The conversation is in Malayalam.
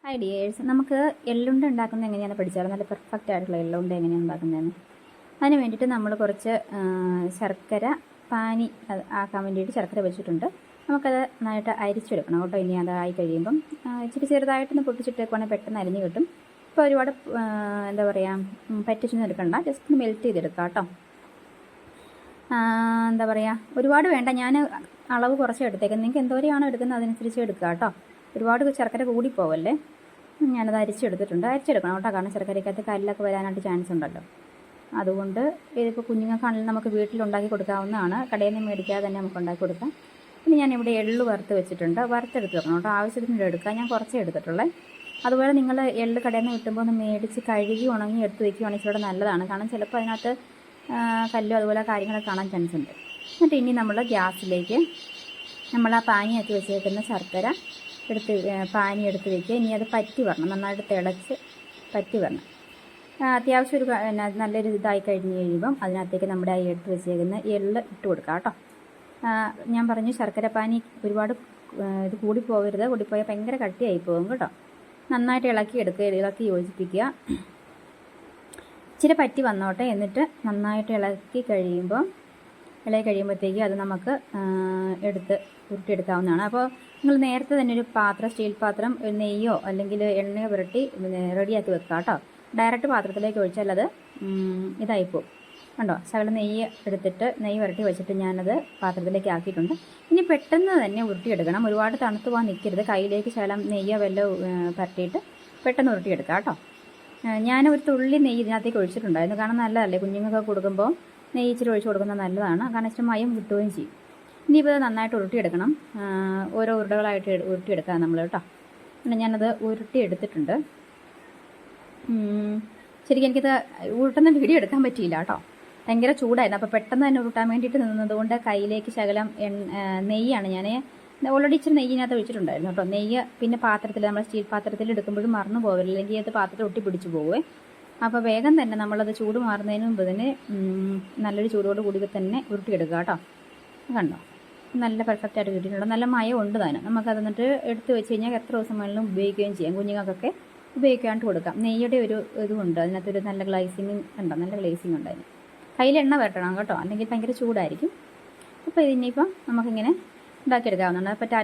ഹായ് ഡിയേഴ്സ്, നമുക്ക് എള്ളുണ്ട ഉണ്ടാക്കുന്നത് എങ്ങനെയാണെന്ന് പഠിച്ചാലോ. നല്ല പെർഫെക്റ്റ് ആയിട്ടുള്ള എള്ളുണ്ട എങ്ങനെയാണ് ഉണ്ടാക്കുന്നതെന്ന്. അതിന് വേണ്ടിയിട്ട് നമ്മൾ കുറച്ച് ശർക്കര പാനി ആക്കാൻ വേണ്ടിയിട്ട് ശർക്കര വെച്ചിട്ടുണ്ട്. നമുക്കത് നന്നായിട്ട് അരിച്ചെടുക്കണം കേട്ടോ. ഇനി അതായി കഴിയുമ്പം ഇച്ചിരി ചെറുതായിട്ടൊന്ന് പൊട്ടിച്ചിട്ടേക്കുവാണെങ്കിൽ പെട്ടെന്ന് അരിഞ്ഞ് കിട്ടും. ഇപ്പോൾ ഒരുപാട് എന്താ പറയുക, പറ്റിച്ചൊന്നും എടുക്കണ്ട, ജസ്റ്റ് ഒന്ന് മെൽറ്റ് ചെയ്തെടുക്കാം കേട്ടോ. എന്താ പറയുക, ഒരുപാട് വേണ്ട, ഞാൻ അളവ് കുറച്ച് എടുത്തേക്കുന്നത്. നിങ്ങൾക്ക് എന്തോരെയാണോ എടുക്കുന്നത് അതനുസരിച്ച് എടുക്കുക കേട്ടോ. ഒരുപാട് ശർക്കര കൂടിപ്പോവല്ലേ. ഞാനത് അരിച്ചെടുത്തിട്ടുണ്ട്. അരിച്ചെടുക്കണം കേട്ടോ, കാരണം ശർക്കരയ്ക്കകത്ത് കല്ലൊക്കെ വരാനായിട്ട് ചാൻസ് ഉണ്ടല്ലോ. അതുകൊണ്ട് ഇതിപ്പോൾ കുഞ്ഞുങ്ങൾക്കാണെങ്കിലും നമുക്ക് വീട്ടിലുണ്ടാക്കി കൊടുക്കാവുന്നതാണ്. കടയിൽ നിന്ന് മേടിക്കാതെ തന്നെ നമുക്ക് ഉണ്ടാക്കി കൊടുക്കാം. പിന്നെ ഞാനിവിടെ എള്ള് വറുത്ത് വെച്ചിട്ടുണ്ട്. വറുത്തെടുത്ത് വെക്കണം കേട്ടോ, ആവശ്യത്തിന് എടുക്കുക. ഞാൻ കുറച്ചേ എടുത്തിട്ടുള്ളേ. അതുപോലെ നിങ്ങൾ എള്ള് കടയിൽ നിന്ന് കിട്ടുമ്പോൾ ഒന്ന് മേടിച്ച് കഴുകി ഉണങ്ങി എടുത്ത് വയ്ക്കുകയാണെങ്കിൽ ഇച്ചിരി നല്ലതാണ്. കാരണം ചിലപ്പോൾ അതിനകത്ത് കല്ലും അതുപോലെ കാര്യങ്ങളൊക്കെ കാണാൻ ചാൻസ് ഉണ്ട്. എന്നിട്ട് ഇനി നമ്മൾ ഗ്യാസിലേക്ക് നമ്മൾ ആ പാനിയാക്കി വെച്ചേക്കുന്ന ശർക്കര പാനി എടുത്ത് വയ്ക്കുക. ഇനി അത് പറ്റി വരണം, നന്നായിട്ട് തിളച്ച് പറ്റി വരണം. അത്യാവശ്യം ഒരു നല്ലൊരു ഇതായി കഴിഞ്ഞ് കഴിയുമ്പം അതിനകത്തേക്ക് നമ്മുടെ ആ എടുത്ത് വെച്ചേക്കുന്ന എള്ള് ഇട്ട് കൊടുക്കുക കേട്ടോ. ഞാൻ പറഞ്ഞു ശർക്കര പാനി ഒരുപാട് ഇത് കൂടിപ്പോകരുത്, കൂടിപ്പോയാൽ ഭയങ്കര കട്ടിയായി പോകും കേട്ടോ. നന്നായിട്ട് ഇളക്കി യോജിപ്പിക്കുക. ഇച്ചിരി പറ്റി വന്നോട്ടെ. എന്നിട്ട് നന്നായിട്ട് ഇളക്കി കഴിയുമ്പോഴത്തേക്ക് അത് നമുക്ക് എടുത്ത് ഉരുട്ടിയെടുക്കാവുന്നതാണ്. അപ്പോൾ നിങ്ങൾ നേരത്തെ തന്നെ ഒരു പാത്രം, സ്റ്റീൽ പാത്രം, നെയ്യോ അല്ലെങ്കിൽ എണ്ണയോ പുരട്ടി റെഡിയാക്കി വെക്കുക കേട്ടോ. ഡയറക്റ്റ് പാത്രത്തിലേക്ക് ഒഴിച്ചാൽ അത് ഇതായിപ്പോവും കണ്ടോ. ശകലം നെയ്യ് എടുത്തിട്ട് നെയ്യ് പുരട്ടി വെച്ചിട്ട് ഞാനത് പാത്രത്തിലേക്ക് ആക്കിയിട്ടുണ്ട്. ഇനി പെട്ടെന്ന് തന്നെ ഉരുട്ടിയെടുക്കണം. ഒരുപാട് തണുത്ത് പോകാൻ നിൽക്കരുത്. കയ്യിലേക്ക് ശകലം നെയ്യോ വെല്ലോ പുരട്ടിയിട്ട് പെട്ടെന്ന് ഉരുട്ടിയെടുക്കുക കേട്ടോ. ഞാൻ ഒരു തുള്ളി നെയ്യ് ഇതിനകത്തേക്ക് ഒഴിച്ചിട്ടുണ്ടായിരുന്നു. കാരണം നല്ലതല്ലേ, കുഞ്ഞുങ്ങൾക്ക് കൊടുക്കുമ്പോൾ നെയ്യ് ഇച്ചിരി ഒഴിച്ച് കൊടുക്കുന്നത് നല്ലതാണ്. കാരണം ഇച്ചിരി മയം കിട്ടുകയും ചെയ്യും. ഇനിയിപ്പോൾ നന്നായിട്ട് ഉരുട്ടിയെടുക്കണം. ഓരോ ഉരുളകളായിട്ട് ഉരുട്ടിയെടുക്കാം നമ്മൾ കേട്ടോ. പിന്നെ ഞാനത് ഉരുട്ടിയെടുത്തിട്ടുണ്ട്. ശരിക്കും എനിക്കിത് ഉരുട്ടുന്ന വീഡിയോ എടുക്കാൻ പറ്റിയില്ല കേട്ടോ, ഭയങ്കര ചൂടായിരുന്നു. അപ്പോൾ പെട്ടെന്ന് തന്നെ ഉരുട്ടാൻ വേണ്ടിയിട്ട് നിന്നതുകൊണ്ട് കയ്യിലേക്ക് ശകലം നെയ്യാണ് ഞാൻ ഓൾറെഡി ഇച്ചിരി നെയ്യിനകത്ത് ഒഴിച്ചിട്ടുണ്ടായിരുന്നു കേട്ടോ. നെയ്യ് പിന്നെ പാത്രത്തിൽ, നമ്മൾ സ്റ്റീൽ പാത്രത്തിൽ എടുക്കുമ്പോഴും മറന്നു പോകില്ല, അല്ലെങ്കിൽ അത് പാത്രത്തിൽ ഒട്ടി പിടിച്ച് പോവേ. അപ്പോൾ വേഗം തന്നെ നമ്മളത് ചൂട് മാറുന്നതിന് മുമ്പ് തന്നെ നല്ലൊരു ചൂടോട് കൂടി തന്നെ ഉരുട്ടിയെടുക്കുക കേട്ടോ. കണ്ടോ, നല്ല പെർഫെക്റ്റായിട്ട് കിട്ടിയിട്ടുണ്ട്. നല്ല മയം ഉണ്ട് താനും. നമുക്കത് എന്നിട്ട് എടുത്ത് വെച്ച് കഴിഞ്ഞാൽ എത്ര ദിവസം വേണമെങ്കിലും ഉപയോഗിക്കുകയും ചെയ്യാം. കുഞ്ഞുങ്ങൾക്കൊക്കെ ഉപയോഗിക്കാണ്ട് കൊടുക്കാം. നെയ്യുടെ ഒരു ഇതുമുണ്ട് അതിനകത്തൊരു നല്ല ഗ്ലേസിങ് ഉണ്ടോ, നല്ല ഗ്ലേസിങ് ഉണ്ട് അതിന്. കയ്യിൽ എണ്ണ വരട്ടണം കേട്ടോ, അല്ലെങ്കിൽ ഭയങ്കര ചൂടായിരിക്കും. അപ്പോൾ ഇതിനിപ്പം നമുക്കിങ്ങനെ ഉണ്ടാക്കിയെടുക്കാവുന്നതാണ്. അപ്പോൾ